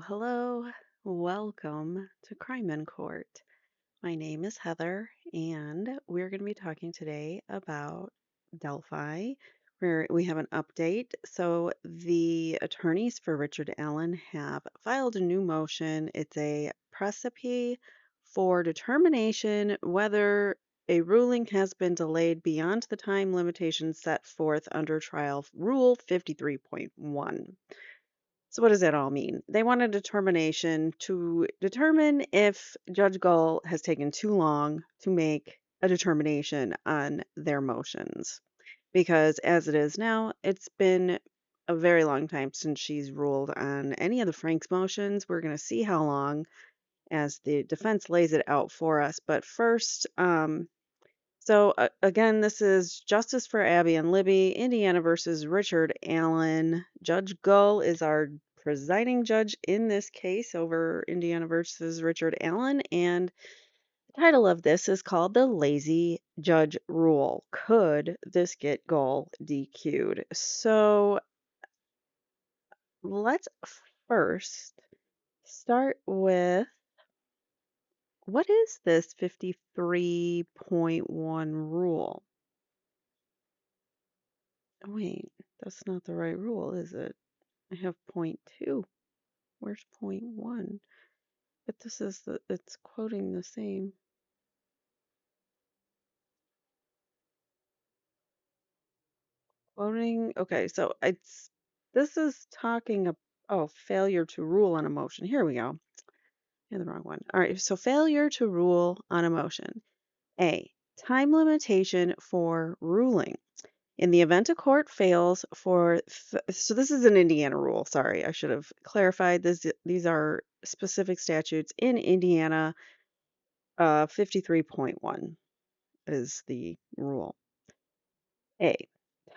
Hello. Welcome to Crime in Court. My name is Heather, and we're going to be talking today about Delphi, where we have an update. So, the attorneys for Richard Allen have filed a new motion. It's a precipice for determination whether a ruling has been delayed beyond the time limitation set forth under Trial Rule 53.1. So what does that all mean? They want a determination to determine if Judge Gull has taken too long to make a determination on their motions. Because as it is now, it's been a very long time since she's ruled on any of the Frank's motions. We're going to see how long as the defense lays it out for us. But first, again, this is Justice for Abby and Libby, Indiana versus Richard Allen. Judge Gull is our presiding judge in this case over Indiana versus Richard Allen, and the title of this is called the Lazy Judge Rule. Could this get Gull DQ'd? So let's first start with what is this 53.1 rule? Wait, that's not the right rule, is it? I have point two. Where's point one? But it's quoting the same. Quoting, okay, so this is talking about, oh, failure to rule on a motion. Here we go. I had the wrong one. All right, so failure to rule on a motion. A, time limitation for ruling. In the event a court fails so this is an Indiana rule. Sorry, I should have clarified this. These are specific statutes in Indiana. 53.1 is the rule. A,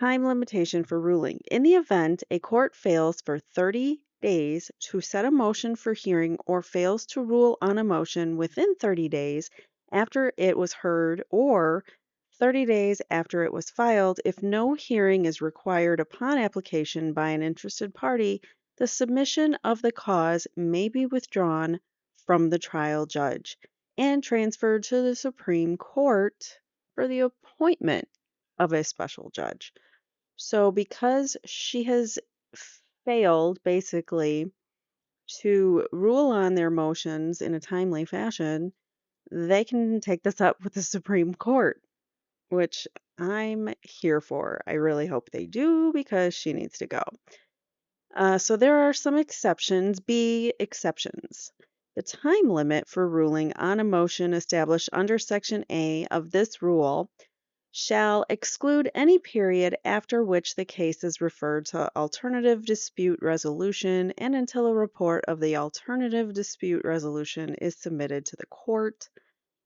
time limitation for ruling. In the event a court fails for 30 days to set a motion for hearing or fails to rule on a motion within 30 days after it was heard or 30 days after it was filed, if no hearing is required upon application by an interested party, the submission of the cause may be withdrawn from the trial judge and transferred to the Supreme Court for the appointment of a special judge. So, because she has failed basically to rule on their motions in a timely fashion, they can take this up with the Supreme Court, which I'm here for. I really hope they do because she needs to go. So there are some exceptions. B, exceptions. The time limit for ruling on a motion established under Section A of this rule shall exclude any period after which the case is referred to alternative dispute resolution and until a report of the alternative dispute resolution is submitted to the court.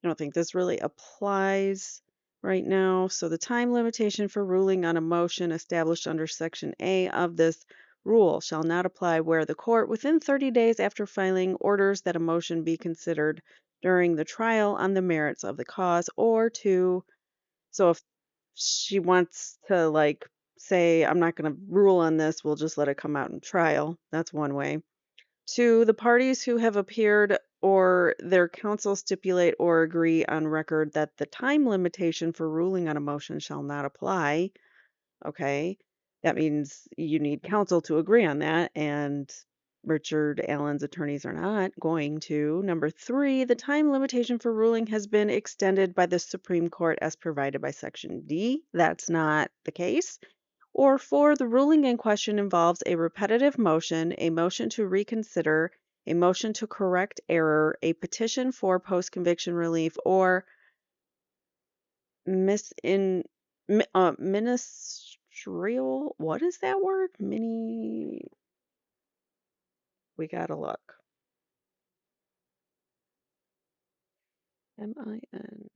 I don't think this really applies right now. So the time limitation for ruling on a motion established under Section A of this rule shall not apply where the court, within 30 days after filing, orders that a motion be considered during the trial on the merits of the cause, or to, so if she wants to like say, I'm not going to rule on this, we'll just let it come out in trial. That's one way. To the parties who have appeared or their counsel stipulate or agree on record that the time limitation for ruling on a motion shall not apply. Okay. That means you need counsel to agree on that, and Richard Allen's attorneys are not going to. Number three, the time limitation for ruling has been extended by the Supreme Court as provided by Section D. That's not the case. Or four, the ruling in question involves a repetitive motion, a motion to reconsider, a motion to correct error, a petition for post-conviction relief, or ministerial. What is that word? We gotta look. MINI.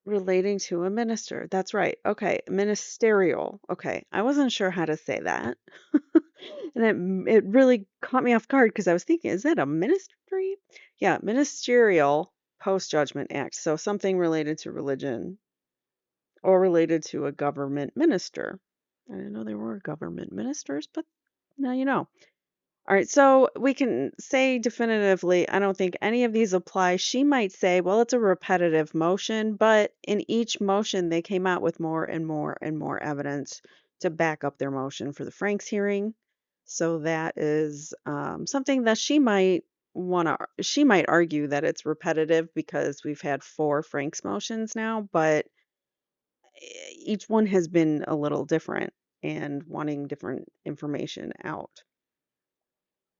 Relating to a minister. That's right. Okay. Ministerial. Okay. I wasn't sure how to say that. And it really caught me off guard because I was thinking, is that a ministry? Yeah, ministerial post-judgment act, so something related to religion or related to a government minister. I didn't know there were government ministers, but now you know. All right, so we can say definitively, I don't think any of these apply. She might say, well, it's a repetitive motion, but in each motion, they came out with more and more and more evidence to back up their motion for the Franks hearing. So that is something that she might argue that it's repetitive because we've had 4 Franks motions now, but each one has been a little different and wanting different information out.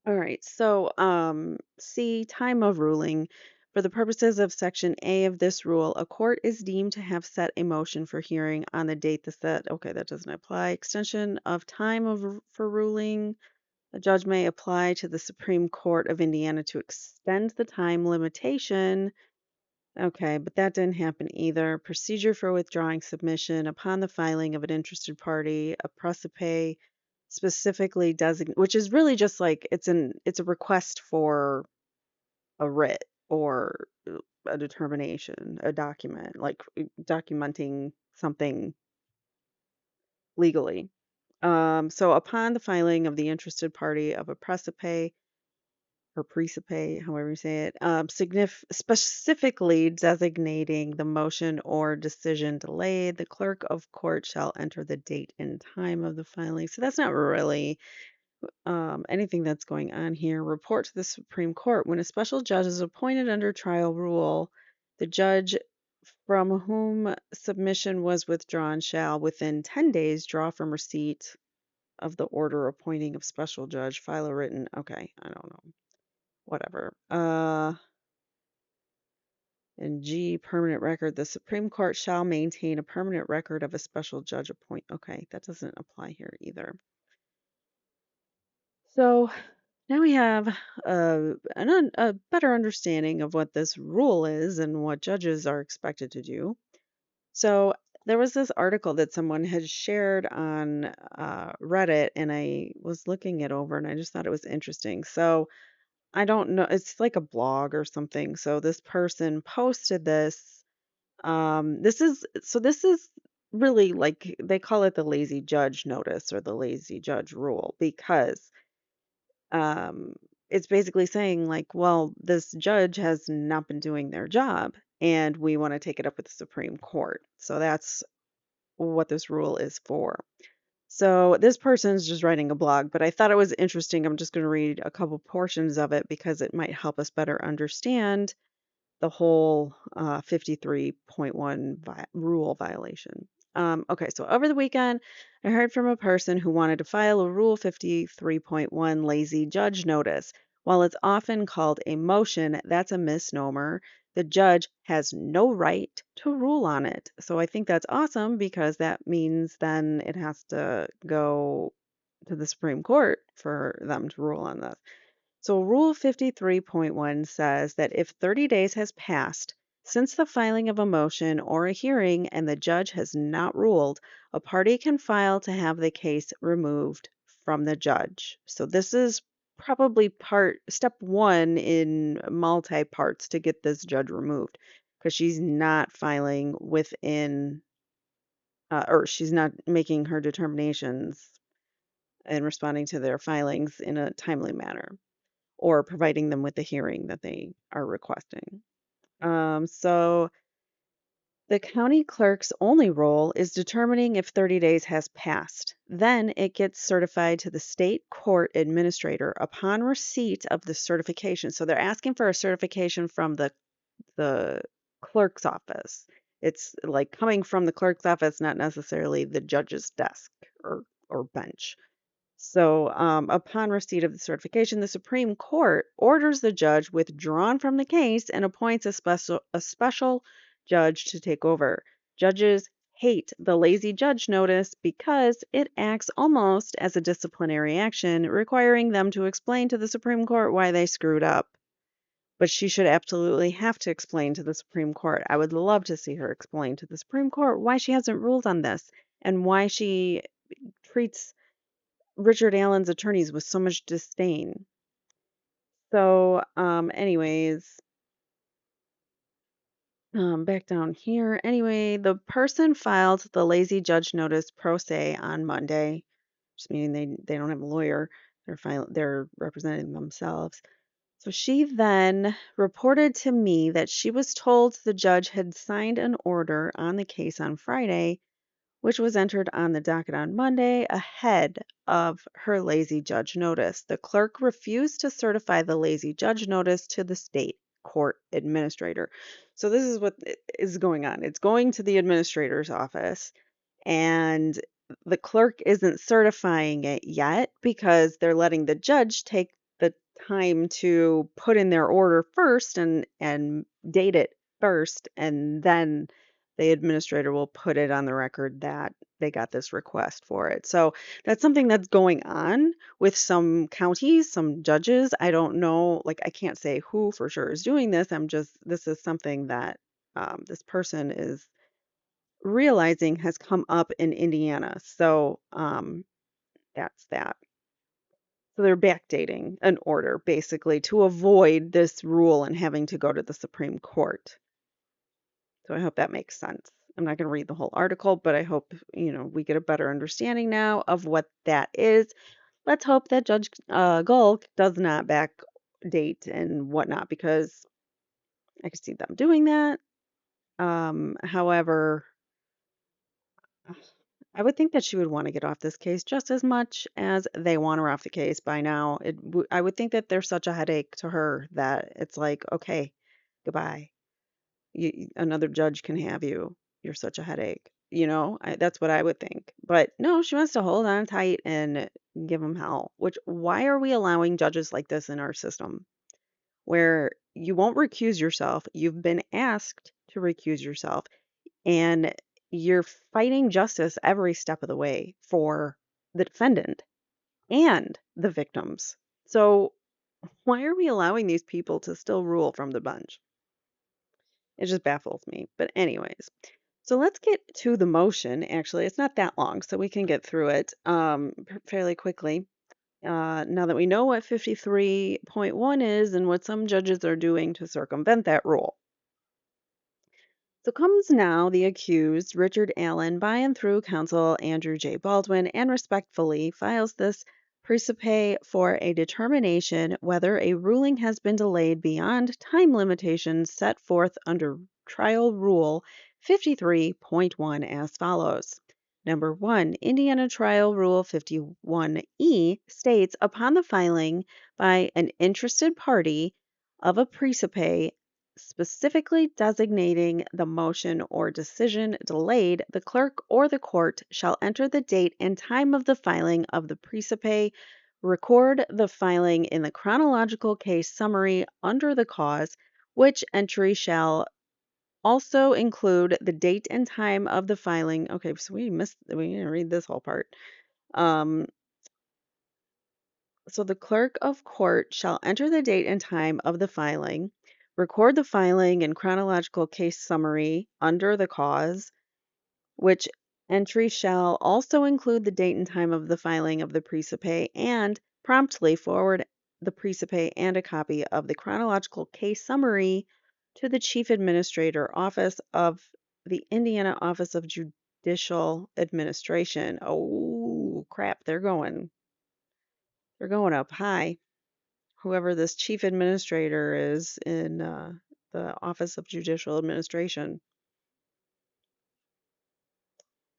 All right, so C, time of ruling. For the purposes of Section A of this rule, a court is deemed to have set a motion for hearing on the date the set. Okay, that doesn't apply. Extension of time for ruling. A judge may apply to the Supreme Court of Indiana to extend the time limitation. Okay, but that didn't happen either. Procedure for withdrawing submission upon the filing of an interested party, a precipice specifically designate, which is really just like it's a request for a writ or a determination, a document, like documenting something legally. So upon the filing of the interested party of a precipice or precipice, however you say it, specifically designating the motion or decision delayed, the clerk of court shall enter the date and time of the filing. So that's not really anything that's going on here. Report to the Supreme Court. When a special judge is appointed under trial rule, the judge from whom submission was withdrawn shall, within 10 days, draw from receipt of the order appointing of special judge, file a written, okay, I don't know, whatever. And G, permanent record. The Supreme Court shall maintain a permanent record of a special judge appoint. Okay, that doesn't apply here either. So now we have a better understanding of what this rule is and what judges are expected to do. So there was this article that someone had shared on Reddit, and I was looking it over, and I just thought it was interesting. So I don't know, it's like a blog or something. So this person posted this. This is really like they call it the lazy judge notice or the lazy judge rule because um, it's basically saying like, well, this judge has not been doing their job and we want to take it up with the Supreme Court. So that's what this rule is for. So this person's just writing a blog, but I thought it was interesting. I'm just going to read a couple portions of it because it might help us better understand the whole 53.1 rule violation. Okay, so over the weekend, I heard from a person who wanted to file a Rule 53.1 lazy judge notice. While it's often called a motion, that's a misnomer. The judge has no right to rule on it. So I think that's awesome because that means then it has to go to the Supreme Court for them to rule on this. So Rule 53.1 says that if 30 days has passed since the filing of a motion or a hearing and the judge has not ruled, a party can file to have the case removed from the judge. So this is probably step 1 in multi parts to get this judge removed because she's not filing within or she's not making her determinations and responding to their filings in a timely manner or providing them with the hearing that they are requesting. So the county clerk's only role is determining if 30 days has passed. Then it gets certified to the state court administrator upon receipt of the certification. So they're asking for a certification from the clerk's office. It's like coming from the clerk's office, not necessarily the judge's desk or bench. So, upon receipt of the certification, the Supreme Court orders the judge withdrawn from the case and appoints a special judge to take over. Judges hate the lazy judge notice because it acts almost as a disciplinary action, requiring them to explain to the Supreme Court why they screwed up. But she should absolutely have to explain to the Supreme Court. I would love to see her explain to the Supreme Court why she hasn't ruled on this and why she treats Richard Allen's attorneys with so much disdain. So, anyways, Back down here. Anyway, the person filed the lazy judge notice pro se on Monday, just meaning they don't have a lawyer. They're representing themselves. So she then reported to me that she was told the judge had signed an order on the case on Friday, which was entered on the docket on Monday ahead of her lazy judge notice. The clerk refused to certify the lazy judge notice to the state court administrator. So this is what is going on. It's going to the administrator's office, and the clerk isn't certifying it yet because they're letting the judge take the time to put in their order first and date it first, and then the administrator will put it on the record that they got this request for it. So that's something that's going on with some counties, some judges. I don't know, like I can't say who for sure is doing this. This is something that this person is realizing has come up in Indiana. So that's that. So they're backdating an order basically to avoid this rule and having to go to the Supreme Court. So I hope that makes sense. I'm not going to read the whole article, but I hope, we get a better understanding now of what that is. Let's hope that Judge Gull does not backdate and whatnot, because I could see them doing that. However, I would think that she would want to get off this case just as much as they want her off the case by now. I would think that there's such a headache to her that it's like, okay, goodbye. Another judge can have you. You're such a headache. That's what I would think. But no, she wants to hold on tight and give them hell. Why are we allowing judges like this in our system where you won't recuse yourself? You've been asked to recuse yourself, and you're fighting justice every step of the way for the defendant and the victims. So why are we allowing these people to still rule from the bench? It just baffles me. But anyways, so let's get to the motion. Actually, it's not that long, so we can get through it fairly quickly. Now that we know what 53.1 is and what some judges are doing to circumvent that rule. So comes now the accused, Richard Allen, by and through counsel Andrew J. Baldwin, and respectfully files this praesepe for a determination whether a ruling has been delayed beyond time limitations set forth under Trial Rule 53.1 as follows. Number 1, Indiana Trial Rule 51E states, upon the filing by an interested party of a praesepe specifically designating the motion or decision delayed, the clerk or the court shall enter the date and time of the filing of the praesepe, record the filing in the chronological case summary under the cause, which entry shall also include the date and time of the filing. Okay, so we didn't read this whole part. So the clerk of court shall enter the date and time of the filing, record the filing and chronological case summary under the cause, which entry shall also include the date and time of the filing of the praesepe, and promptly forward the praesepe and a copy of the chronological case summary to the Chief Administrator Office of the Indiana Office of Judicial Administration. Oh, crap, they're going up high. Whoever this chief administrator is in the Office of Judicial Administration.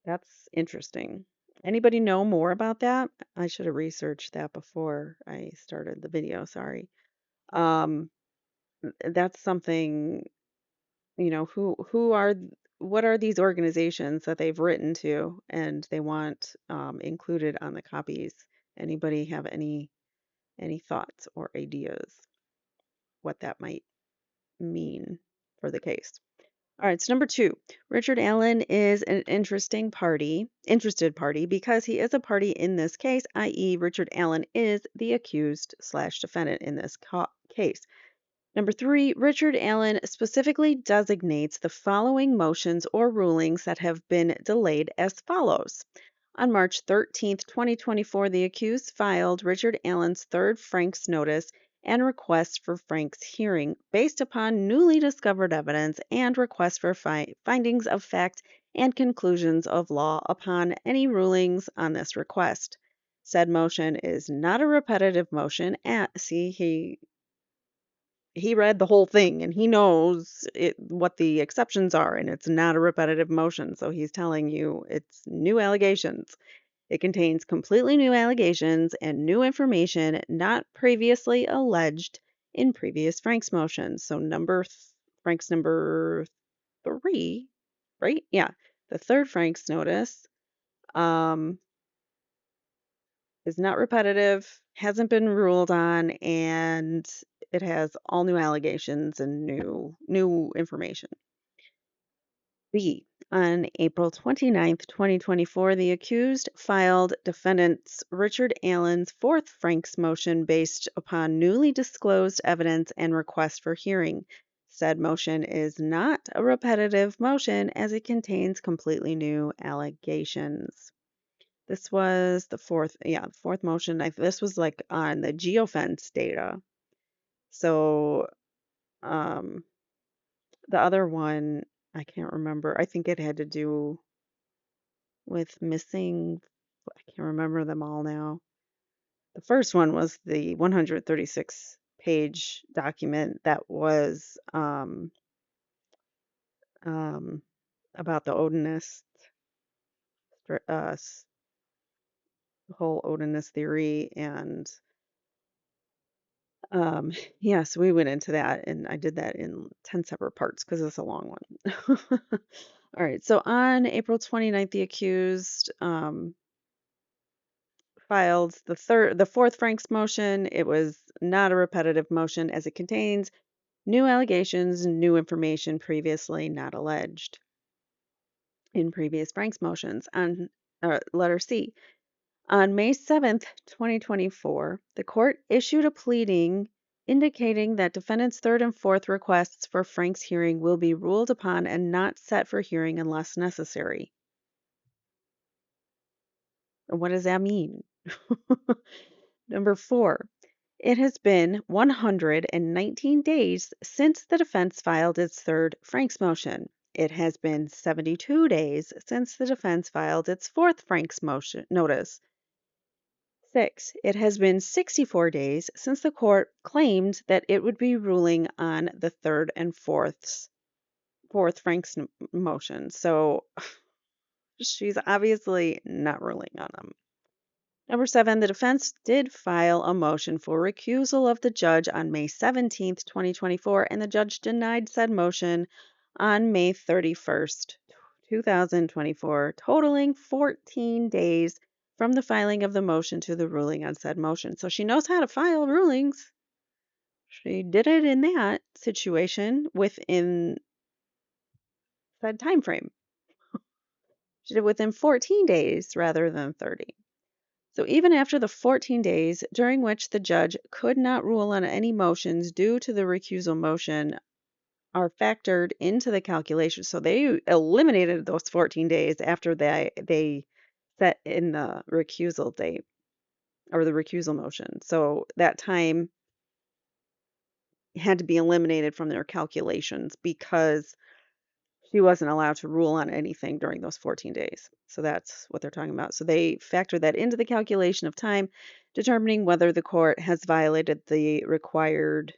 That's interesting. Anybody know more about that? I should have researched that before I started the video, sorry. That's something, what are these organizations that they've written to and they want included on the copies? Anybody have any thoughts or ideas what that might mean for the case? All right, so number 2, Richard Allen is an interested party because he is a party in this case, i.e. Richard Allen is the accused/defendant in this case. Number 3, Richard Allen specifically designates the following motions or rulings that have been delayed as follows. On March 13th, 2024, the accused filed Richard Allen's third Frank's notice and request for Frank's hearing based upon newly discovered evidence and request for findings of fact and conclusions of law upon any rulings on this request. Said motion is not a repetitive motion. See, he read the whole thing and he knows what the exceptions are, and it's not a repetitive motion. So he's telling you it's new allegations. It contains completely new allegations and new information not previously alleged in previous Frank's motions. So Frank's number 3, right? Yeah. The third Frank's notice is not repetitive, hasn't been ruled on, and it has all new allegations and new information. B. On April 29th, 2024, the accused filed defendant Richard Allen's fourth Frank's motion based upon newly disclosed evidence and request for hearing. Said motion is not a repetitive motion as it contains completely new allegations. This was the fourth motion. This was like on the geofence data. So, the other one, I can't remember. I think it had to do with missing, I can't remember them all now. The first one was the 136-page document that was about the Odinist, whole Odinist theory. And yes, we went into that, and I did that in 10 separate parts because it's a long one. All right, so on April 29th, the accused filed the fourth Frank's motion. It was not a repetitive motion as it contains new allegations, new information previously not alleged in previous Frank's motions. On letter C, on May 7th, 2024, the court issued a pleading indicating that defendant's third and fourth requests for Frank's hearing will be ruled upon and not set for hearing unless necessary. What does that mean? Number 4, it has been 119 days since the defense filed its third Frank's motion. It has been 72 days since the defense filed its fourth Frank's motion notice. 6, it has been 64 days since the court claimed that it would be ruling on the third and fourth Frank's motion. So she's obviously not ruling on them. Number 7, the defense did file a motion for recusal of the judge on May 17th, 2024, and the judge denied said motion on May 31st, 2024, totaling 14 days from the filing of the motion to the ruling on said motion. So she knows how to file rulings. She did it in that situation within said time frame. She did it within 14 days rather than 30. So even after the 14 days during which the judge could not rule on any motions due to the recusal motion are factored into the calculation. So they eliminated those 14 days after they set in the recusal date or the recusal motion. So that time had to be eliminated from their calculations because she wasn't allowed to rule on anything during those 14 days. So that's what they're talking about. So they factor that into the calculation of time, determining whether the court has violated the required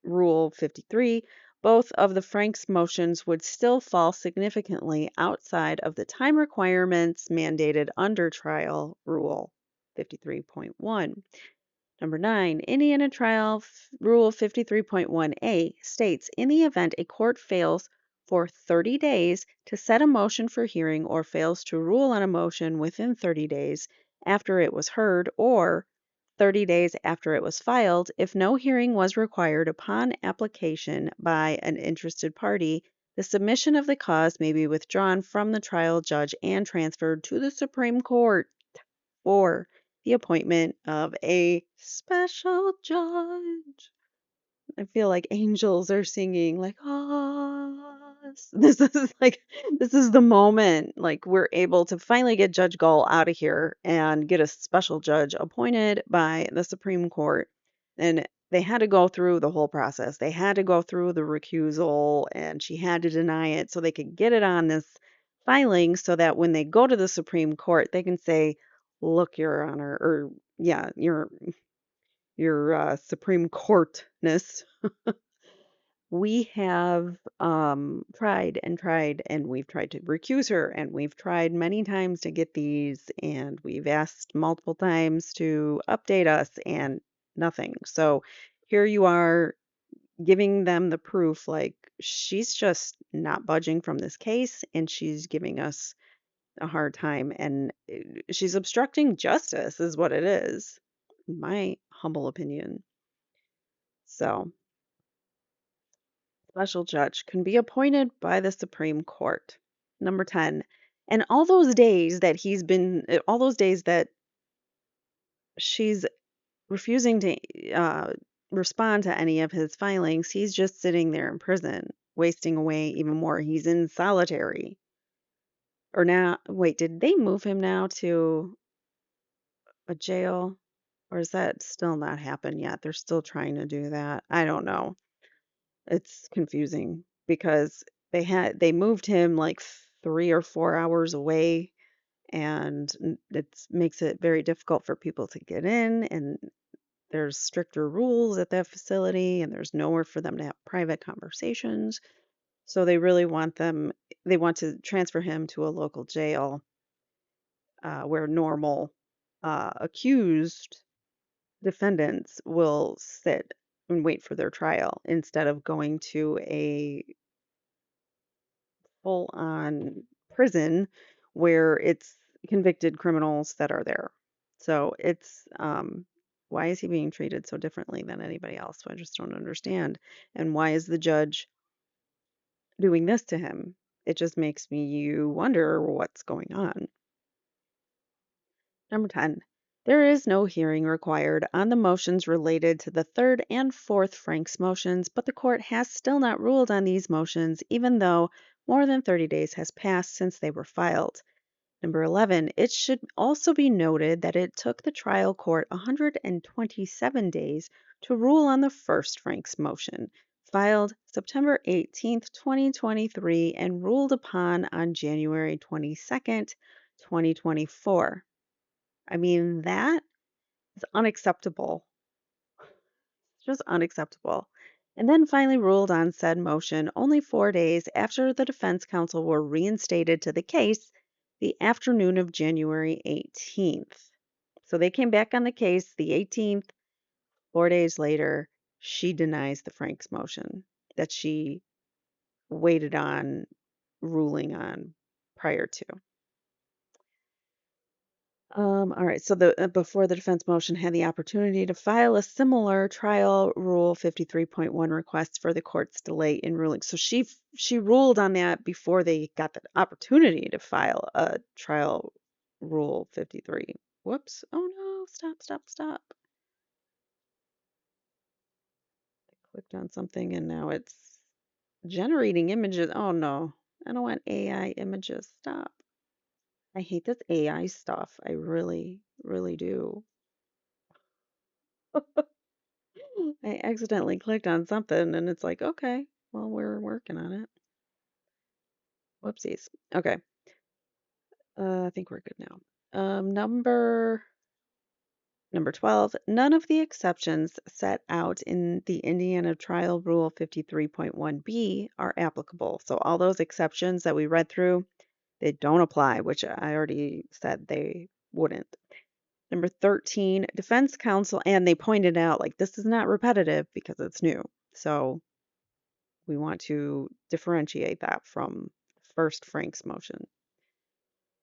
Rule 53. Both of the Frank's motions would still fall significantly outside of the time requirements mandated under Trial Rule 53.1. Number 9, Indiana Trial Rule 53.1a states, in the event a court fails for 30 days to set a motion for hearing or fails to rule on a motion within 30 days after it was heard or 30 days after it was filed, if no hearing was required upon application by an interested party, the submission of the cause may be withdrawn from the trial judge and transferred to the Supreme Court for the appointment of a special judge. I feel like angels are singing like, ah, this is the moment, like we're able to finally get Judge Gull out of here and get a special judge appointed by the Supreme Court. And they had to go through the whole process. They had to go through the recusal, and she had to deny it so they could get it on this filing so that when they go to the Supreme Court, they can say, "Look, Your Honor," or yeah, your Supreme Courtness. We have tried and tried, and we've tried to recuse her, and we've tried many times to get these, and we've asked multiple times to update us, and nothing. So here you are giving them the proof, like she's just not budging from this case, and she's giving us a hard time, and she's obstructing justice, is what it is, in my humble opinion. So. Special judge can be appointed by the Supreme Court. Number 10. And all those days that she's refusing to respond to any of his filings, he's just sitting there in prison, wasting away even more. He's in solitary. Or now, wait, did they move him now to a jail? Or is that still not happened yet? They're still trying to do that. I don't know. It's confusing because they moved him like 3 or 4 hours away, and it makes it very difficult for people to get in, and there's stricter rules at that facility, and there's nowhere for them to have private conversations. So they want to transfer him to a local jail where normal accused defendants will sit and wait for their trial instead of going to a full on prison where it's convicted criminals that are there. So it's why is he being treated so differently than anybody else? I just don't understand. And why is the judge doing this to him? It just makes me you wonder what's going on. Number 10. There is no hearing required on the motions related to the third and fourth Frank's motions, but the court has still not ruled on these motions, even though more than 30 days has passed since they were filed. Number 11. It should also be noted that it took the trial court 127 days to rule on the first Frank's motion, filed September 18th, 2023, and ruled upon on January 22nd, 2024. I mean, that is unacceptable. It's just unacceptable. And then finally ruled on said motion only 4 days after the defense counsel were reinstated to the case the afternoon of January 18th. So they came back on the case the 18th. 4 days later, she denies the Frank's motion that she waited on ruling on prior to. All right. So before the defense motion had the opportunity to file a similar trial rule 53.1 request for the court's delay in ruling. So she ruled on that before they got the opportunity to file a trial rule 53. Whoops. Oh no. Stop. I clicked on something and now it's generating images. Oh no. I don't want AI images. Stop. I hate this AI stuff. I really, really do. I accidentally clicked on something and it's like, okay, well, we're working on it. Whoopsies. Okay. I think we're good now. Number 12, none of the exceptions set out in the Indiana Trial Rule 53.1b are applicable. So all those exceptions that we read through, they don't apply, which I already said they wouldn't. Number 13, defense counsel, and they pointed out like this is not repetitive because it's new. So we want to differentiate that from first Frank's motion.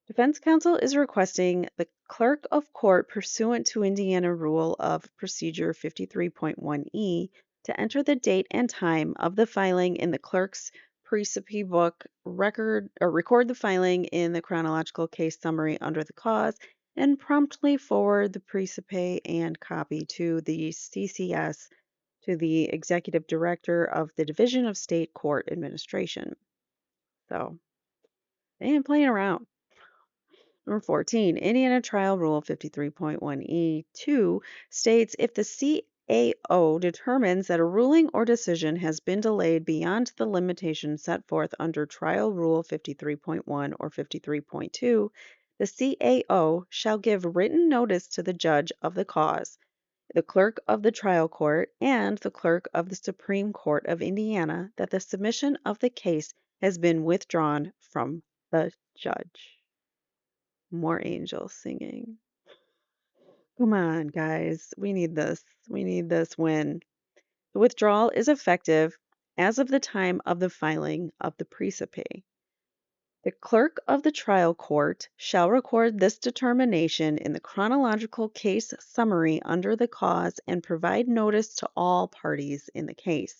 Defense counsel is requesting the clerk of court pursuant to Indiana Rule of Procedure 53.1e to enter the date and time of the filing in the clerk's precipe book, record the filing in the chronological case summary under the cause, and promptly forward the precipe and copy to the CCS to the executive director of the Division of State Court Administration. So they ain't playing around. Number 14, Indiana Trial Rule 53.1E2 states if the CAO determines that a ruling or decision has been delayed beyond the limitation set forth under Trial Rule 53.1 or 53.2, the CAO shall give written notice to the judge of the cause, the clerk of the trial court, and the clerk of the Supreme Court of Indiana that the submission of the case has been withdrawn from the judge. More angels singing. Come on, guys. We need this. We need this win. The withdrawal is effective as of the time of the filing of the precipe. The clerk of the trial court shall record this determination in the chronological case summary under the cause and provide notice to all parties in the case.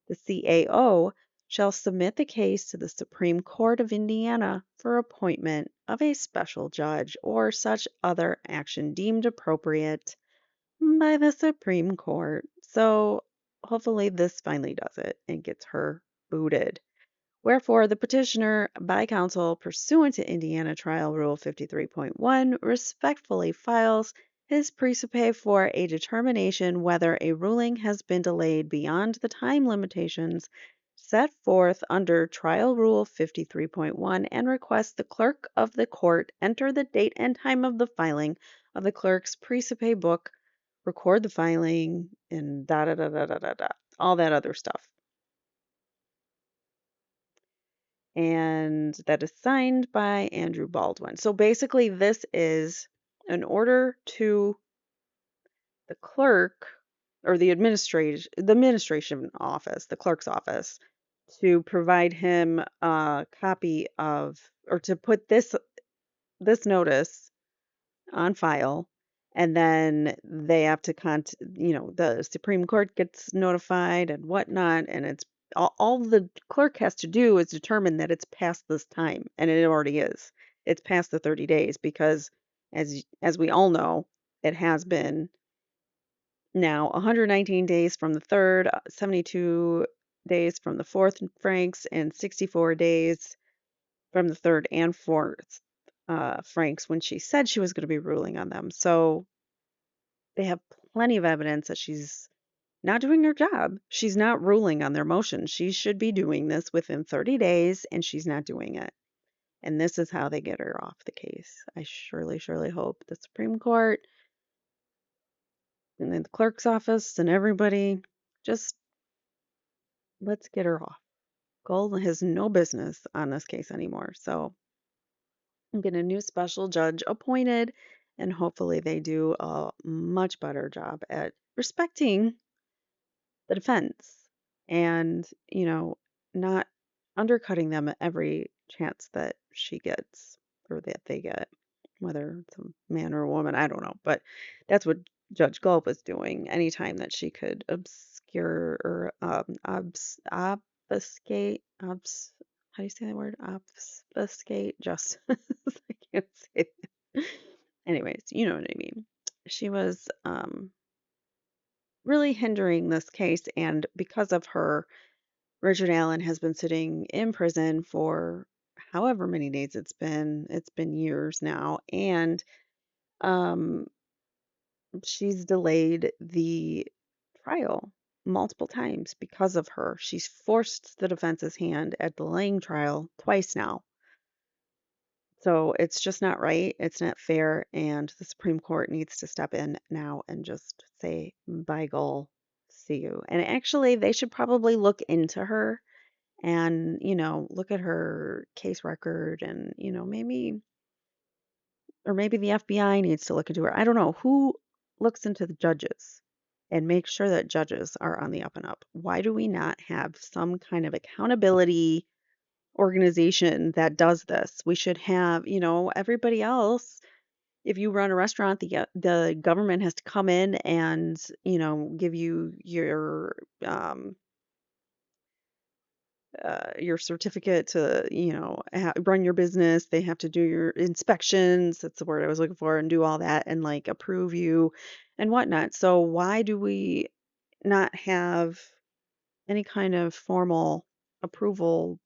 The CAO shall submit the case to the Supreme Court of Indiana for appointment of a special judge or such other action deemed appropriate by the Supreme Court. So hopefully this finally does it and gets her booted. Wherefore, the petitioner, by counsel pursuant to Indiana Trial Rule 53.1, respectfully files his precipe for a determination whether a ruling has been delayed beyond the time limitations set forth under Trial Rule 53.1 and requests the clerk of the court enter the date and time of the filing of the clerk's precipe book, record the filing, and da da da da da da da, all that other stuff. And that is signed by Andrew Baldwin. So basically, this is an order to the clerk or the administration office, the clerk's office, to provide him a copy of, or to put this notice on file, and then they have to the Supreme Court gets notified and whatnot, and it's all the clerk has to do is determine that it's past this time, and it already is. It's past the 30 days because, as we all know, it has been now 119 days from the third, 72 days from the fourth Franks, and 64 days from the third and fourth Franks when she said she was going to be ruling on them. So they have plenty of evidence that she's not doing her job. She's not ruling on their motion. She should be doing this within 30 days, and she's not doing it. And this is how they get her off the case. I surely, surely hope the Supreme Court and then the clerk's office and everybody just let's get her off. Gull has no business on this case anymore. So I'm getting a new special judge appointed, and hopefully they do a much better job at respecting the defense and, not undercutting them at every chance that she gets or that they get, whether it's a man or a woman, I don't know. But that's what Judge Gull was doing anytime that she could obscure or obfuscate, how do you say that word? Obfuscate justice. I can't say that. Anyways, you know what I mean. She was really hindering this case, and because of her, Richard Allen has been sitting in prison for however many days it's been years now, and um she's delayed the trial multiple times because of her. She's forced the defense's hand at delaying trial twice now. So it's just not right. It's not fair. And the Supreme Court needs to step in now and just say, bye, Gull, see you. And actually, they should probably look into her and, look at her case record and, maybe the FBI needs to look into her. I don't know who looks into the judges and makes sure that judges are on the up and up. Why do we not have some kind of accountability organization that does this? We should have, everybody else. If you run a restaurant, the government has to come in and, give you your certificate to, run your business. They have to do your inspections. That's the word I was looking for, and do all that and like approve you and whatnot. So why do we not have any kind of formal approval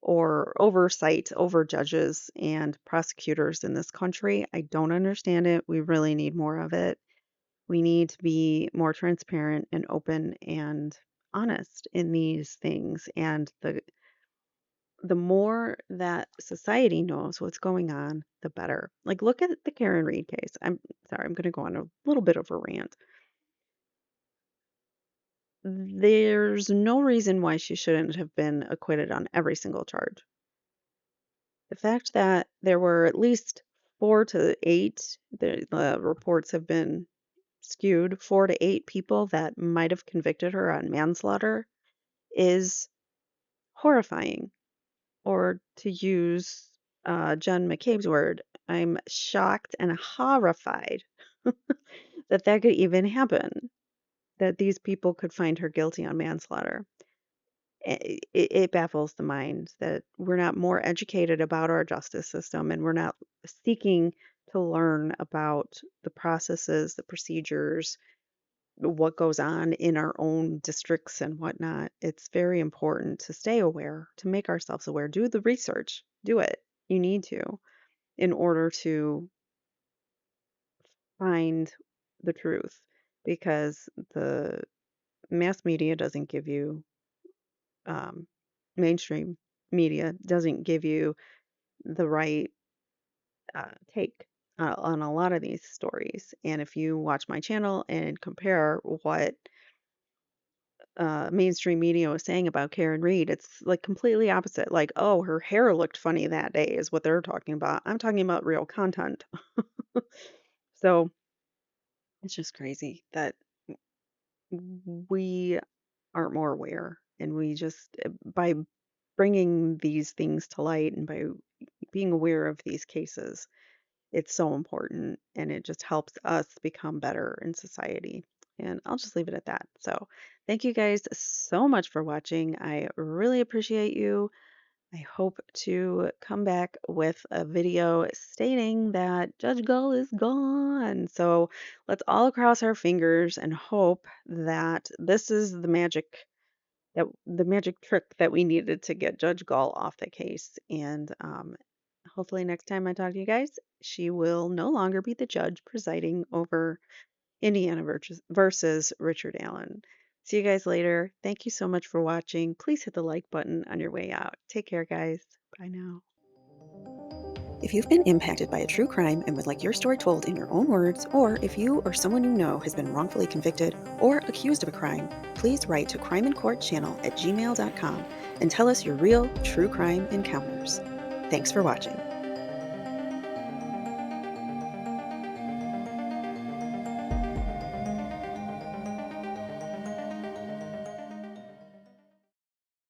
or oversight over judges and prosecutors in this country? I don't understand it. We really need more of it. We need to be more transparent and open and honest in these things. And the more that society knows what's going on, the better. Like, look at the Karen Reid case. I'm sorry, I'm going to go on a little bit of a rant. There's no reason why she shouldn't have been acquitted on every single charge. The fact that there were at least 4 to 8, the reports have been skewed, 4 to 8 people that might have convicted her on manslaughter is horrifying. Or to use Jen McCabe's word, I'm shocked and horrified that that could even happen, that these people could find her guilty on manslaughter. It baffles the mind that we're not more educated about our justice system and we're not seeking to learn about the processes, the procedures, what goes on in our own districts and whatnot. It's very important to stay aware, to make ourselves aware. Do the research, do it. You need to, in order to find the truth, because the mass media doesn't give you, mainstream media doesn't give you the right take on a lot of these stories. And if you watch my channel and compare what mainstream media was saying about Karen Reid, it's like completely opposite. Like, oh, her hair looked funny that day is what they're talking about. I'm talking about real content. So it's just crazy that we aren't more aware, and we just, by bringing these things to light and by being aware of these cases, it's so important and it just helps us become better in society. And I'll just leave it at that. So, thank you guys so much for watching. I really appreciate you. I hope to come back with a video stating that Judge Gull is gone. So, let's all cross our fingers and hope that this is the magic trick that we needed to get Judge Gull off the case. And hopefully next time I talk to you guys, she will no longer be the judge presiding over Indiana versus Richard Allen. See you guys later. Thank you so much for watching. Please hit the like button on your way out. Take care, guys. Bye now. If you've been impacted by a true crime and would like your story told in your own words, or if you or someone you know has been wrongfully convicted or accused of a crime, please write to crimeincourtchannel@gmail.com and tell us your real true crime encounters. Thanks for watching.